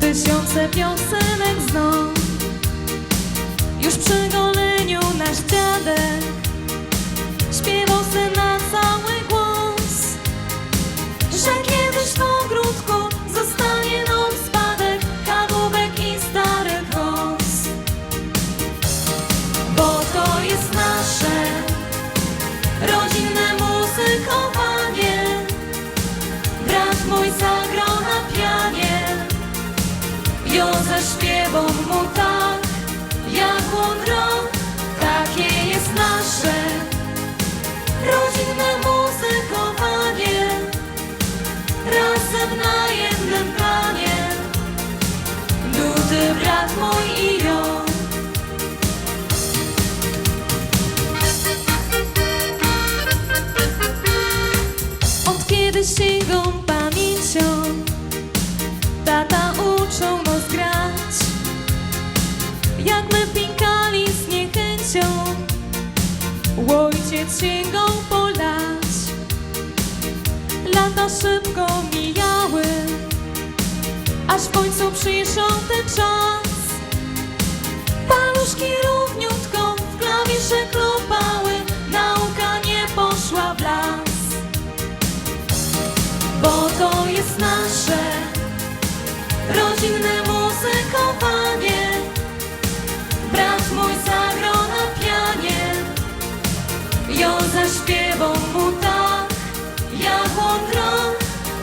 Tysiące piosenek znów. Już przy goleniu nasz dziadek śpiewał se na cały głos, że kiedyś w ogródku zostanie nam spadek kadłubek i stary kos. Bo to jest nasze rodzinne muzykowanie. Brat mój zagrał na pianie, jo zaśpiewał mu tak, jak łodro. Takie jest nasze rodzinne muzykowanie. Razem na jednym planie, Dudy, brat mój i jo. Od kiedy sięgą pamięcią tata uczą nas grać, jak my pinkali z niechęcią, ojciec sięgą po lat. Lata szybko mijały, aż w końcu przyszedł ten czas. Paluszki równiutko w klawisze klopały, nauka nie poszła w las. Bo to jest nasze rodzinne muzykowanie. Brat mój zagrał na pianie, jo zaśpiewał mu tak, jak łodro.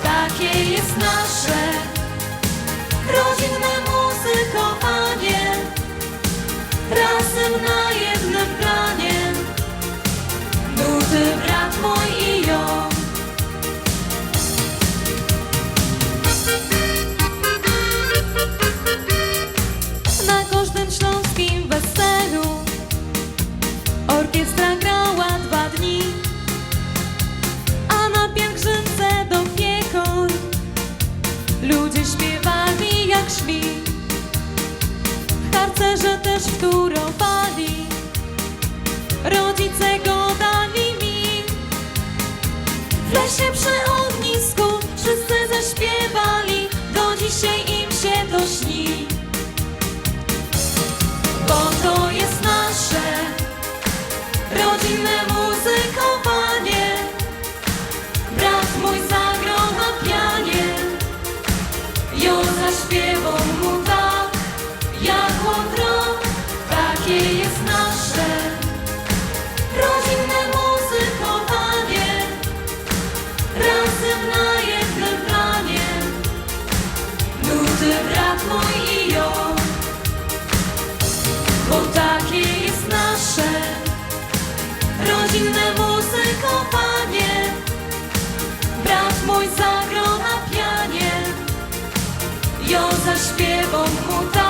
Takie jest nasze rodzinne muzykowanie. Razem na jednym planie, Dudy, brat mój i jo. Na każdym śląskim weselu orkiestra grała 2 dni, a na pielgrzymce do piekor ludzie śpiewali jak szli. Harcerze też wtórowali, rodzice go dali mi. W lesie przy ognisku wszyscy zaśpiewali, do dzisiaj im się to śni. Bo to jest nasze rodzinne muzykowanie. Brat mój zagrał na pianie, jo zaśpiewał mu tak, jak łodro. Takie jest nasze rodzinne muzykowanie. Razem na jednym planie, Dudy, brat mój i jo. Bo takie jest nasze rodzinne muzykowanie. Brat mój zagrał na pianie, jo zaśpiewał mu tak.